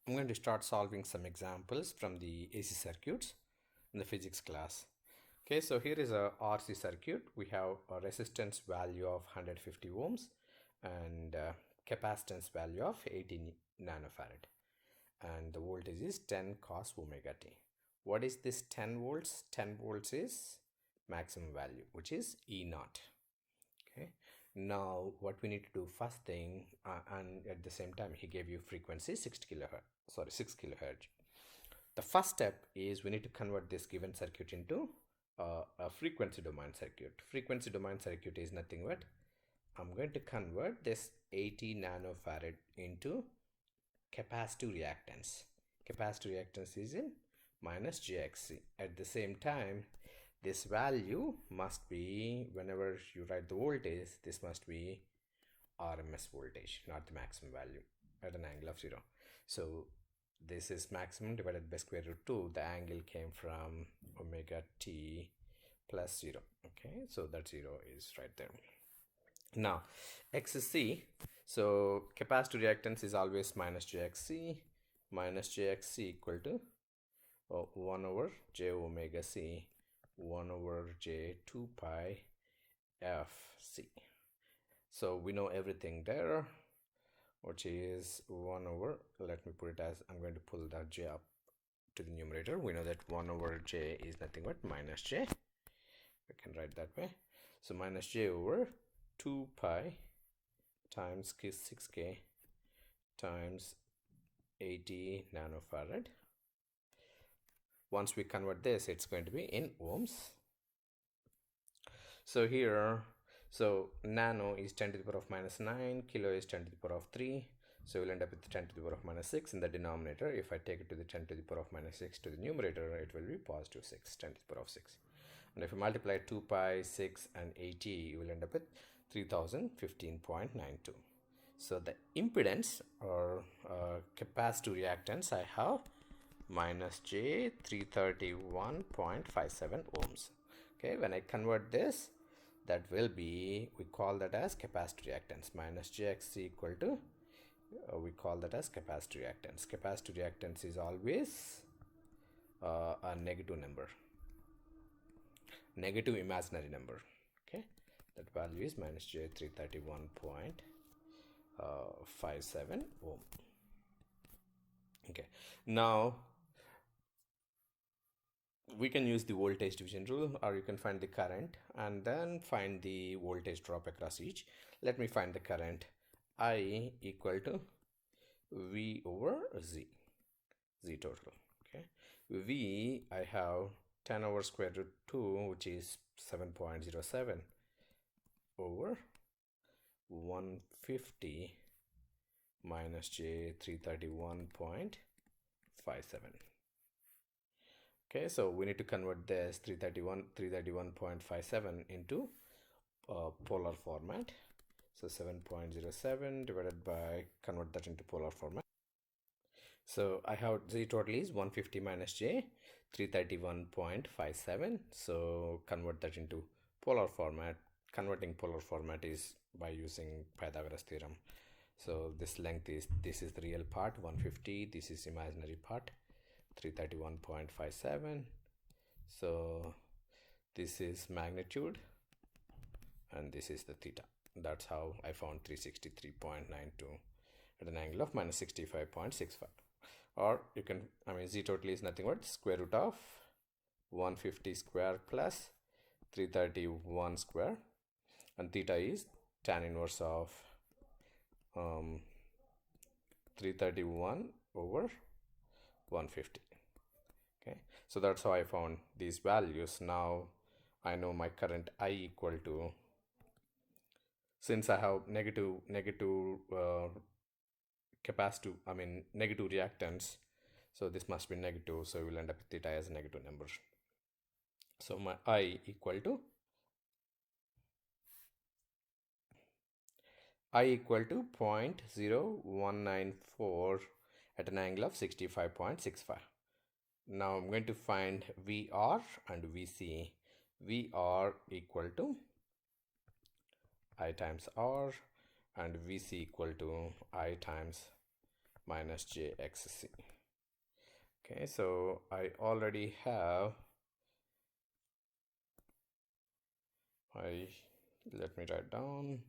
I'm going to start solving some examples from the AC circuits in the physics class. Okay, so here is a RC circuit. We have a resistance value of 150 ohms and capacitance value of 18 nanofarad. And the voltage is 10 cos omega t. What is this 10 volts? 10 volts is maximum value, which is E naught. Okay, now what we need to do first thing, and at the same time he gave you frequency 6 kilohertz. The first step is we need to convert this given circuit into a frequency domain circuit. Frequency domain circuit is nothing but I'm going to convert this 80 nanofarad into capacitive reactance. Capacitive reactance is in minus jXc. At the same time, this value must be, whenever you write the voltage, this must be RMS voltage, not the maximum value, at an angle of 0. So this is maximum divided by square root 2. The angle came from omega t plus 0. Okay, so that 0 is right there. Now XC, so capacitive reactance is always minus jXc. Minus jXc equal to 1 over j omega c 1 over j 2 pi fc. So we know everything there, which is 1 over, let me put it as, I'm going to pull that j up to the numerator. We know that 1 over j is nothing but minus j. We can write that way. So minus j over 2 pi times 6k times 80 nanofarad. Once we convert this, it's going to be in ohms. So here, so nano is 10 to the power of minus 9, kilo is 10 to the power of 3. So we'll end up with 10 to the power of minus 6 in the denominator. If I take it to the 10 to the power of minus 6 to the numerator, it will be positive 6, 10 to the power of 6. And if you multiply 2 pi, 6 and 80, you will end up with 3015.92. So the impedance or capacitive reactance I have minus j 331.57 ohms. Okay, when I convert this, that will be, we call that as capacitive reactance. Minus jxc equal to, we call that as capacitive reactance. Capacitive reactance is always a negative number, negative imaginary number. Okay, that value is minus j 331.57 ohm. Okay, now we can use the voltage division rule, or you can find the current and then find the voltage drop across each. Let me find the current. I equal to V over Z total. Okay, V, I have 10 over square root 2, which is 7.07 over 150 minus j 331.57. Okay, so we need to convert this 331.57 into polar format. So 7.07 divided by, convert that into polar format. So I have Z total is 150 minus j 331.57. So convert that into polar format. Converting polar format is by using Pythagoras theorem. So this length is, this is the real part 150, this is imaginary part 331.57. so this is magnitude and this is the theta. That's how I found 363.92 at an angle of minus 65.65. Or you can, I mean, Z total is nothing but square root of 150 square plus 331 square, and theta is tan inverse of 331 over 150. Okay, so that's how I found these values. Now I know my current I equal to, since I have negative capacitive, I mean negative reactance, so this must be negative, so we'll end up with theta as a negative number. So my I equal to 0.0194 at an angle of 65.65. Now I'm going to find VR and VC. VR equal to I times R and VC equal to I times minus jxc. Okay, so I already have let me write down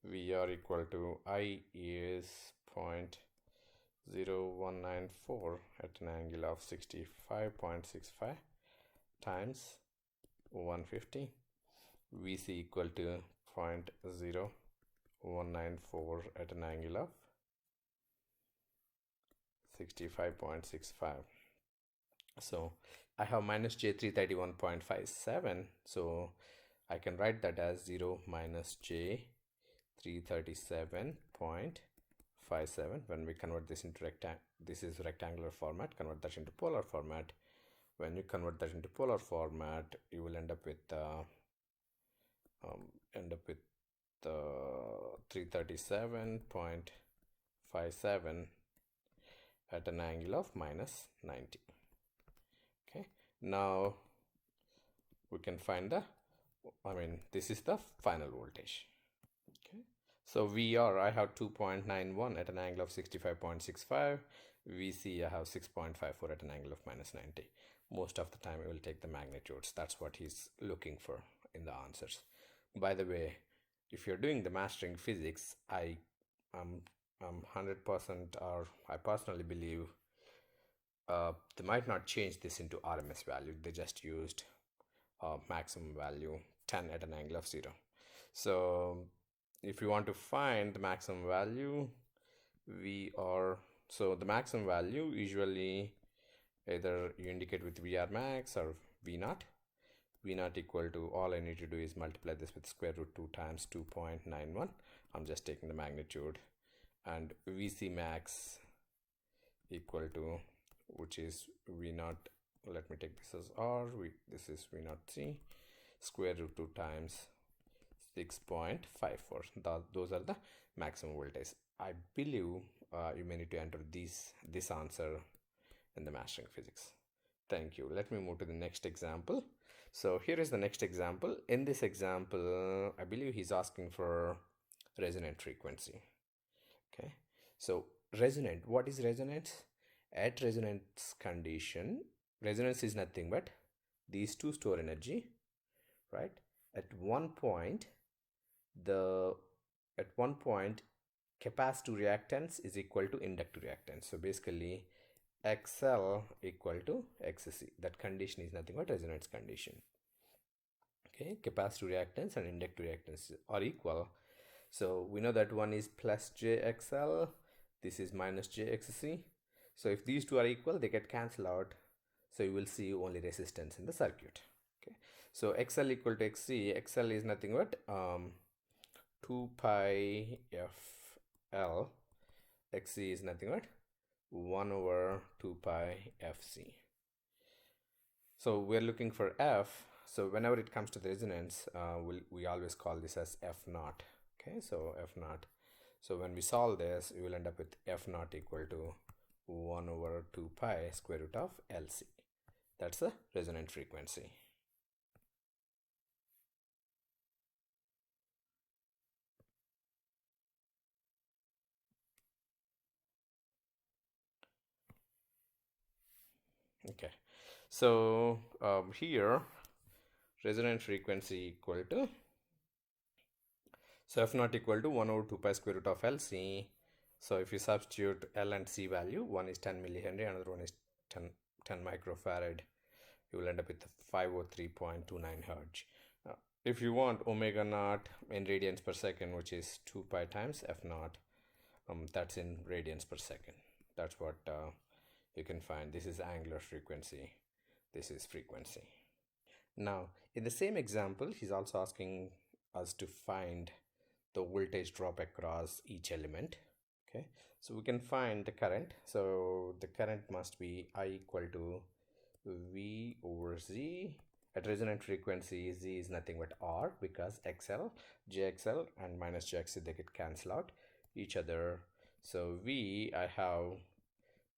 VR equal to I is 0.0194 at an angle of 65.65 times 150. VC equal to 0.0194 at an angle of 65.65. So I have minus J331.57, so I can write that as 0 minus J337.57. When we convert this into this is rectangular format, convert that into polar format. When you convert that into polar format, you will end up with 337.57 at an angle of minus 90. Okay, now we can find this is the final voltage. Okay, so VR I have 2.91 at an angle of 65.65. VC I have 6.54 at an angle of minus 90. Most of the time I will take the magnitudes. That's what he's looking for in the answers. By the way, if you're doing the mastering physics, I'm 100%, or I personally believe they might not change this into RMS value. They just used maximum value 10 at an angle of 0. So if you want to find the maximum value, so the maximum value usually either you indicate with VR max or V0. V0 equal to, all I need to do is multiply this with square root 2 times 2.91. I'm just taking the magnitude. And VC max equal to, which is V0, let me take this as R, this is V0C, square root 2 times 6.54. Those are the maximum voltage. I believe you may need to enter this answer in the mastering physics. Thank you. Let me move to the next example. So here is the next example. In this example, I believe he's asking for resonant frequency. Okay, so resonant, what is resonance? At resonance condition, resonance is nothing but these two store energy, right? At one point capacitive reactance is equal to inductive reactance. So basically XL equal to XC. That condition is nothing but resonance condition. Okay, capacitive reactance and inductive reactance are equal. So we know that one is plus JXL, this is minus JXC. So if these two are equal, they get cancelled out. So you will see only resistance in the circuit. Okay, so XL equal to XC. XL is nothing but 2 pi FL. XC is nothing but 1 over 2 pi FC. So we're looking for F. So whenever it comes to the resonance, we always call this as F0. Okay, so F0. So when we solve this, we will end up with F0 equal to 1 over 2 pi square root of LC. That's the resonant frequency. Okay, so here resonant frequency equal to, so F0 equal to 1 over 2 pi square root of LC. So if you substitute L and C value, one is 10 millihenry, another one is 10 microfarad, you will end up with 503.29 hertz. If you want omega naught in radians per second, which is 2 pi times F0, that's in radians per second. That's what you can find. This is angular frequency, this is frequency. Now in the same example, he's also asking us to find the voltage drop across each element. Okay, so we can find the current. So the current must be I equal to V over Z. At resonant frequency, Z is nothing but R, because XL, JXL and minus JXC, they get cancel out each other. So V, I have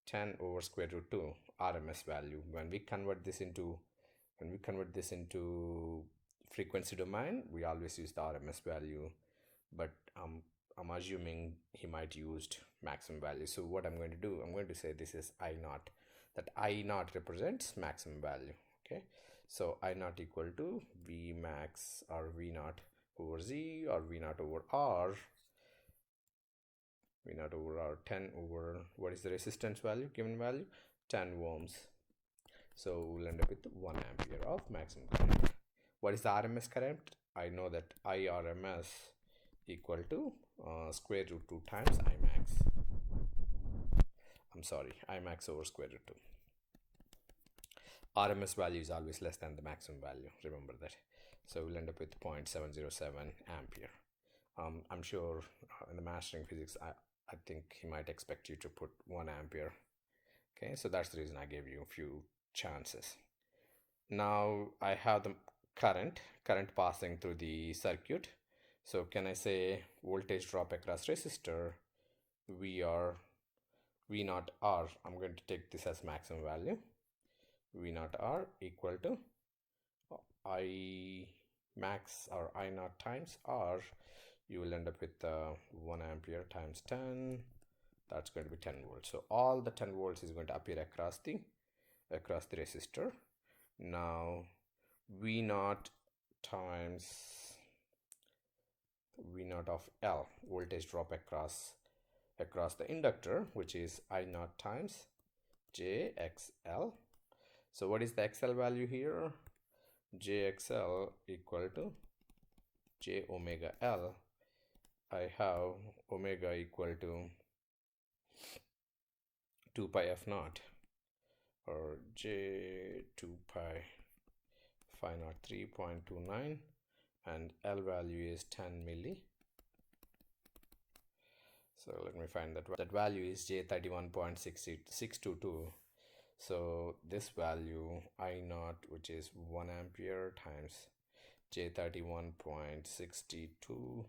10 over square root 2 RMS value. When we convert this into frequency domain, we always use the RMS value, but I'm assuming he might used maximum value. So what I'm going to do, I'm going to say this is I naught. That I naught represents maximum value. Okay, so I naught equal to V max or V naught over Z or V naught over R. V naught over R, 10 over, what is the resistance value, given value? 10 ohms. So we'll end up with 1 ampere of maximum current. What is the RMS current? I know that IRMS equal to square root 2 times Imax. I'm sorry, Imax over square root 2. RMS value is always less than the maximum value, remember that. So we'll end up with 0.707 ampere. I'm sure in the mastering physics, I think he might expect you to put 1 ampere. Okay, so that's the reason I gave you a few chances. Now I have the current passing through the circuit. So can I say voltage drop across resistor V naught R? I'm going to take this as maximum value. V naught R equal to I max or I naught times R. You will end up with 1 ampere times 10. That's going to be 10 volts. So all the 10 volts is going to appear across the resistor. Now V naught times V naught of L, voltage drop across the inductor, which is I naught times JXL. So what is the XL value here? JXL equal to J omega L. I have omega equal to 2 pi f naught or J 2 pi phi naught 3.29, and L value is 10 milli. So let me find that value is J 31.622. So this value I naught, which is 1 ampere times J 31.62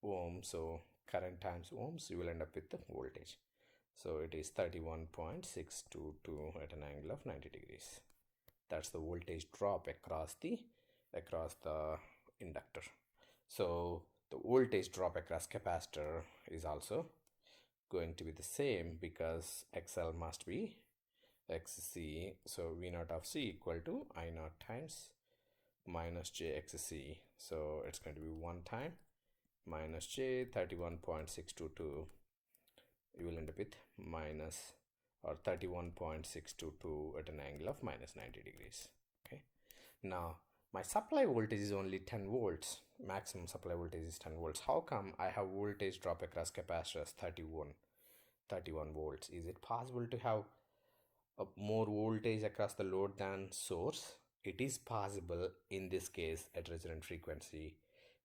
ohms, so current times ohms, you will end up with the voltage. So it is 31.622 at an angle of 90 degrees. That's the voltage drop across the inductor. So the voltage drop across capacitor is also going to be the same, because XL must be XC. So V naught of C equal to I naught times minus J XC. So it's going to be 1 time minus J 31.622. You will end up with minus or 31.622 at an angle of minus 90 degrees. Okay. Now my supply voltage is only 10 volts. Maximum supply voltage is 10 volts. How come I have voltage drop across capacitor as 31 volts? Is it possible to have more voltage across the load than source? It is possible in this case at resonant frequency,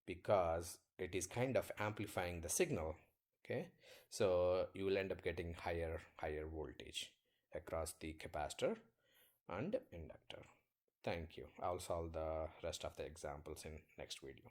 because it is kind of amplifying the signal. Okay, so you will end up getting higher voltage across the capacitor and inductor. Thank you. I'll solve the rest of the examples in next video.